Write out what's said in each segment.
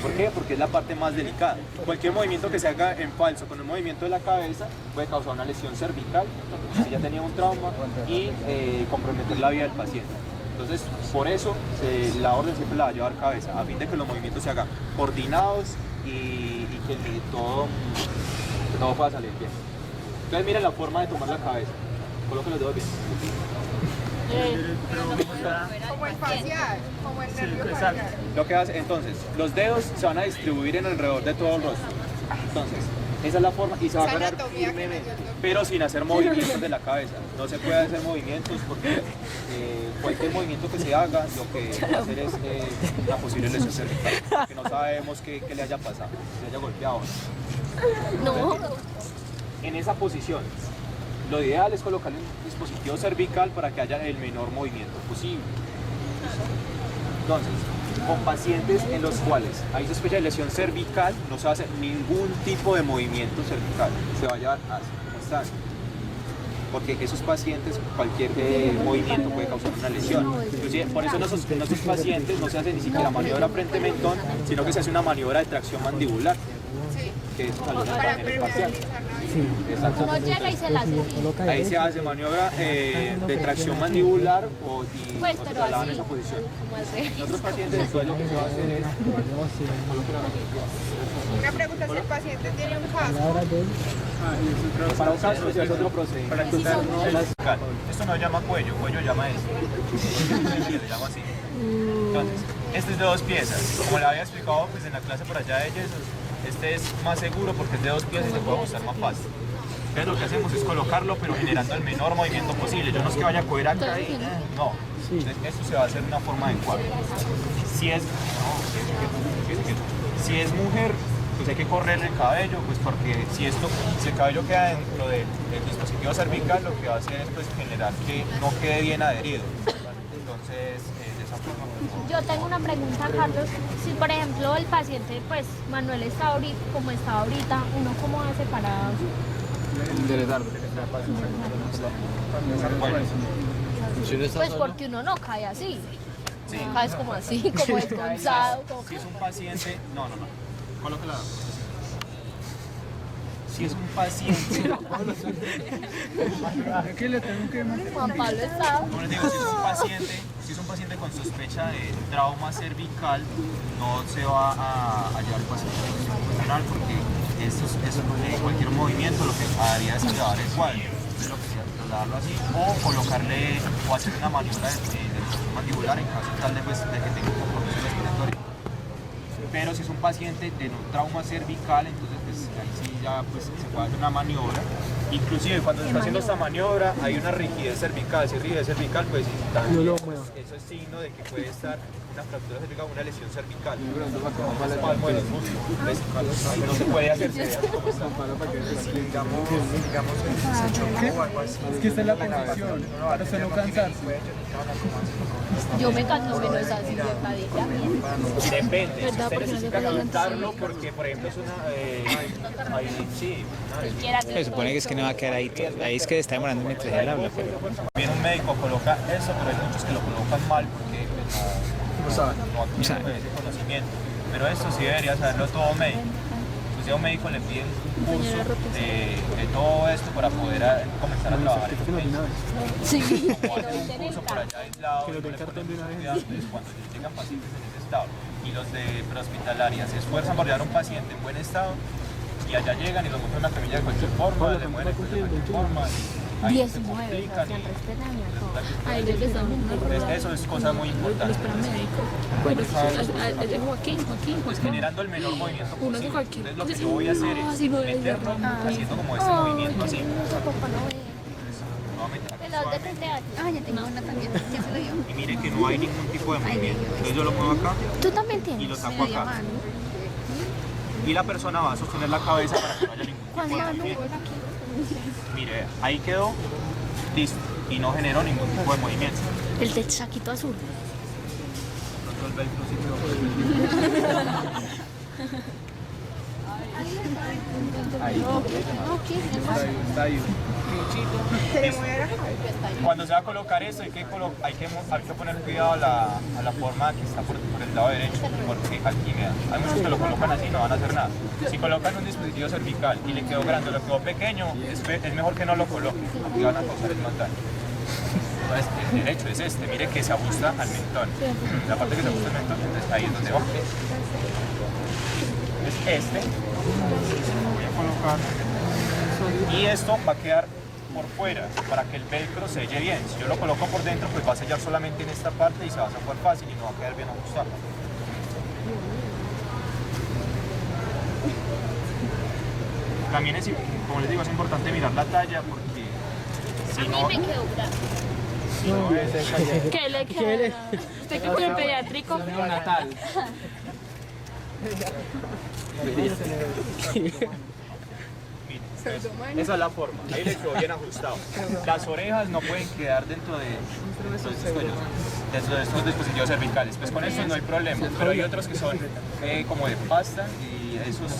¿Por qué? Porque es la parte más delicada. Cualquier movimiento que se haga en falso con el movimiento de la cabeza puede causar una lesión cervical, si ya tenía un trauma, y comprometer la vida del paciente. Entonces, por eso la orden siempre la va a llevar cabeza, a fin de que los movimientos se hagan coordinados y que todo pueda salir bien. Entonces, miren la forma de tomar la cabeza. Coloquen los dedos bien. Como el facial, como el nervio facial. Lo que hace, entonces, los dedos se van a distribuir en alrededor de todo el rostro. Entonces, esa es la forma y se va a agarrar firmemente, pero sin hacer movimientos de la cabeza. No se puede hacer movimientos porque cualquier movimiento que se haga, lo que va a hacer es una posible lesión cervical, porque no sabemos qué le haya pasado, si le haya golpeado. No. En esa posición, lo ideal es colocar un dispositivo cervical para que haya el menor movimiento posible. Entonces, con pacientes en los cuales hay sospecha de lesión cervical, no se hace ningún tipo de movimiento cervical, se va a llevar así como están. Porque esos pacientes, cualquier movimiento puede causar una lesión. Inclusive, por eso en esos pacientes no se hace ni siquiera maniobra frente mentón, sino que se hace una maniobra de tracción mandibular, que es una en el parcial. Sí. Uno llega y se la hace. Ahí se hace maniobra de tracción mandibular y pues, se trasladan en esa posición. En otros pacientes después lo que se va a hacer es Una pregunta, si el paciente tiene un casco. para un caso se hace otro procedimiento. Esto no llama cuello llama esto. Se llama así. Entonces, este es de 2 piezas. Como le había explicado pues, en la clase por allá de yesos, este es más seguro porque es de 2 piezas y se puede ajustar más fácil. Entonces lo que hacemos es colocarlo pero generando el menor movimiento posible. Yo no es que vaya a coger acá y no. Entonces esto se va a hacer de una forma adecuada. Si es mujer, pues hay que correr el cabello, pues porque si el cabello queda dentro del dispositivo cervical, lo que va a hacer es pues, generar que no quede bien adherido. Entonces, de esa forma... Yo tengo una pregunta, Carlos. Si, por ejemplo, el paciente, pues, Manuel está ahorita, como está ahorita, ¿uno cómo hace para...? Enderezarlo. Pues porque uno no cae así. Sí. Caes como así, como descansado. Si es un paciente... No. Colóquela. Si es un paciente... ¿Qué le tengo que Juan Pablo está... Como les digo, si es un paciente con sospecha de trauma cervical, no se va a llevar el paciente a la profesional porque eso cualquier movimiento lo que haría es llevar el cuadro. Entonces lo que se hace es trasladarlo así o colocarle o hacer una maniobra de mandibular en caso tal de que tenga un compromiso respiratorio. Pero si es un paciente de no trauma cervical, entonces pues, ahí sí ya pues, se puede hacer una maniobra. Inclusive cuando se está haciendo esta maniobra hay una rigidez cervical. Si es rigidez cervical, pues también eso es signo de que puede estar una fractura cervical o una lesión cervical. No se puede hacer. Es que esta es la posición, para usted no cansarse. Yo me canso menos así, sentadita. Depende, si usted necesita calentarlo porque, por ejemplo, es una... Se supone que es que no va a quedar ahí todo. Ahí es que está demorando mientras él habla. Pero... Viene un médico, coloca eso, pero hay muchos que lo colocan mal porque no tienen ese conocimiento. Pero esto sí debería saberlo todo médico. Inclusive a un médico le piden un curso de todo esto para poder comenzar a trabajar en el médico. Sí. Como hacen un curso por allá aislado, y no le ponen estudiantes cuando llegan pacientes en ese estado. Y los de prehospitalaria se esfuerzan por llevar a un paciente en buen estado y allá llegan y los montan en una camilla de cualquier forma, le mueven el cuello de cualquier forma. Ahí 19, se complican y a ellos les dan un entonces, eso es cosa muy importante. Bueno, Joaquín. Pues generando el menor movimiento Uno posible. de cualquier. Entonces lo que yo voy a hacer es meterlo haciendo como este movimiento así. Nuevamente, aquí suavemente. Ya tengo una también, ya se lo dio. Y mire que no hay ningún tipo de movimiento. Entonces yo lo muevo acá ¿Tú también y tienes? lo saco acá. Y la persona va a sostener la cabeza para que no haya ningún tipo de movimiento. Mire, ahí quedó listo y no generó ningún tipo de movimiento. El del saquito azul. Pronto el velcro sí quedó. Ahí. Está ahí. Cuando se va a colocar eso, hay que poner cuidado a la forma que está por el lado derecho, porque aquí hay muchos que lo colocan así y no van a hacer nada. Si colocan un dispositivo cervical y le quedó grande o le quedó pequeño, es mejor que no lo coloquen, porque van a causar el montaje. Entonces, el derecho es este, mire que se ajusta al mentón. La parte que se ajusta al mentón, entonces ahí es donde va. Es este. Voy a colocar. Y esto va a quedar por fuera para que el velcro selle bien. Si yo lo coloco por dentro, pues va a sellar solamente en esta parte y se va a zafar fácil y no va a quedar bien ajustado. También es, como les digo, es importante mirar la talla porque si no... A mí me quedó grande. Si no es... ¿Qué le queda? ¿Usted que fue pediátrico? Natal. Esa es la forma, ahí le quedó bien ajustado. Las orejas no pueden quedar dentro de estos dispositivos cervicales, pues con estos no hay problema, pero hay otros que son como de pasta y esos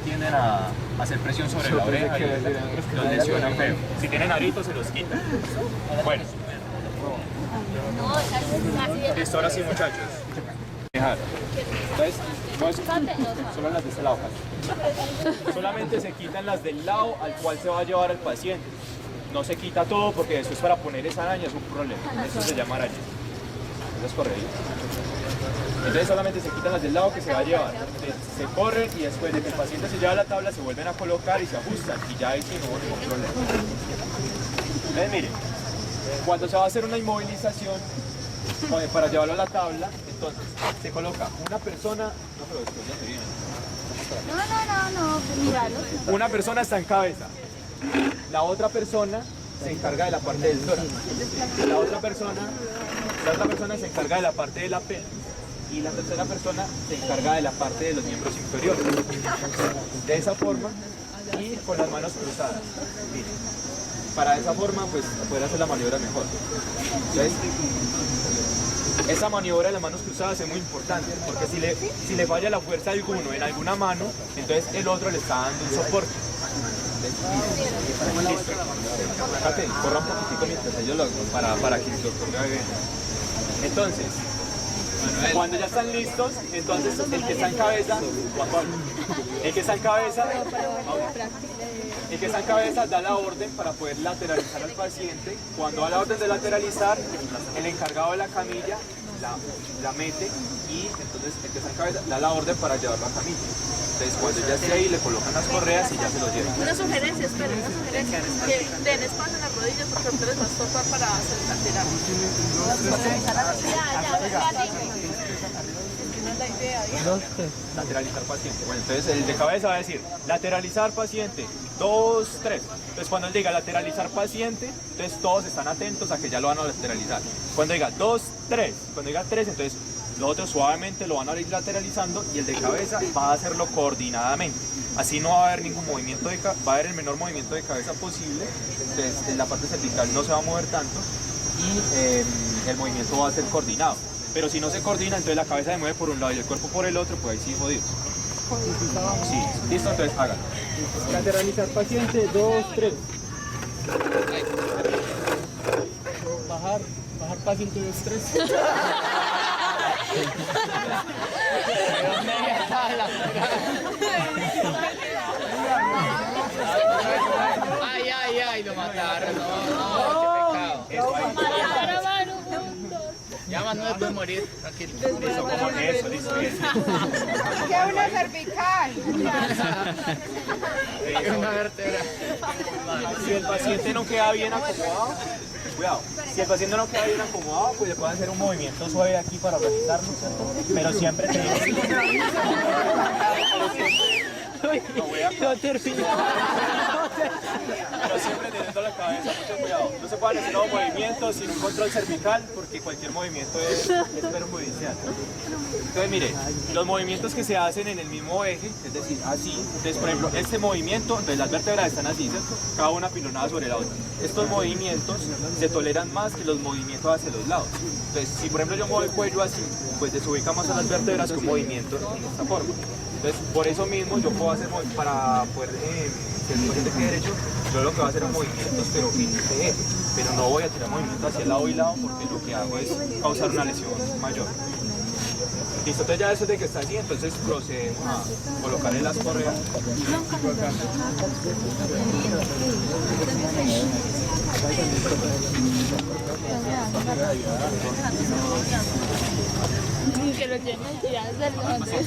tienden a hacer presión sobre la oreja y los lesionan feo. Si tienen aritos se los quitan. Bueno, listo, ahora sí muchachos. Entonces, no es solo las de este lado, solamente se quitan las del lado al cual se va a llevar el paciente. No se quita todo porque eso es para poner esa araña, es un problema. Eso se llama araña. Eso es correcto. Entonces solamente se quitan las del lado que se va a llevar. Se corren y después de que el paciente se lleva la tabla se vuelven a colocar y se ajustan. Y ya ahí sí no hubo ningún problema. Entonces miren, cuando se va a hacer una inmovilización para llevarlo a la tabla, entonces se coloca una persona, no, pero después ya se viene. No, míralo. Una persona está en cabeza, la otra persona se encarga de la parte del tórax, la otra persona se encarga de la parte de la pelvis y la tercera persona se encarga de la parte de los miembros inferiores. De esa forma y con las manos cruzadas. Miren, para esa forma pues poder hacer la maniobra mejor. Entonces, esa maniobra de las manos cruzadas es muy importante porque si le falla la fuerza a alguno en alguna mano, entonces el otro le está dando un soporte. Listo. Fíjate, corra un poquitico mientras yo lo hago para que el doctor vea bien. Entonces, cuando ya están listos, entonces el que está en cabeza, el que está en cabeza da la orden para poder lateralizar al paciente. Cuando da la orden de lateralizar, el encargado de la camilla la mete y entonces el que está en cabeza da la orden para llevar la camilla. Entonces cuando ya esté ahí le colocan las correas y ya se lo llevan. Una sugerencia, esperen, una sugerencia, que den espacio en las rodillas porque ahorita les va a stopar para hacer lateral. La idea, Lateralizar paciente. Bueno, entonces el de cabeza va a decir lateralizar paciente, 2, 3. Entonces cuando él diga lateralizar paciente, entonces todos están atentos a que ya lo van a lateralizar. Cuando diga 2, 3, cuando diga 3, entonces los otros suavemente lo van a ir lateralizando y el de cabeza va a hacerlo coordinadamente. Así no va a haber ningún movimiento va a haber el menor movimiento de cabeza posible. Entonces en la parte cervical no se va a mover tanto y el movimiento va a ser coordinado. Pero si no se coordina, entonces la cabeza se mueve por un lado y el cuerpo por el otro, pues ahí sí jodido. Sí, listo, entonces háganlo. Lateralizar paciente, 2, 3. Bajar paciente, 2, 3. Ay, lo mataron. No, qué pecado. Ya más no se puede morir, tranquilo. Listo, como eso, listo. que una cervical. Una vértebra. Si el paciente no queda bien acomodado, cuidado, si el paciente no queda bien acomodado, pues le pueden hacer un movimiento suave aquí para realizarlo, ¿cierto? Pero siempre teniendo... No termina. Pero siempre teniendo la cabeza mucho cuidado. No se pueden hacer nuevos movimientos sin un control cervical porque cualquier movimiento es perjudicial. Entonces mire, los movimientos que se hacen en el mismo eje, es decir, así, entonces por ejemplo, este movimiento, entonces las vértebras están así, ¿cierto? Cada una apilonada sobre la otra. Estos movimientos se toleran más que los movimientos hacia los lados. Entonces, si por ejemplo yo muevo el cuello así pues desubica más a las vértebras que un movimiento en esta forma. Entonces, por eso mismo yo puedo hacer, para poder ser un paciente que derecho, yo lo que voy a hacer es movimientos, pero en este eje, pero no voy a tirar movimientos hacia el lado y lado porque lo que hago es causar una lesión mayor. Listo, entonces ya después de que está así, entonces procedemos a colocarle las correas. Que lo llenen tiradas del norte.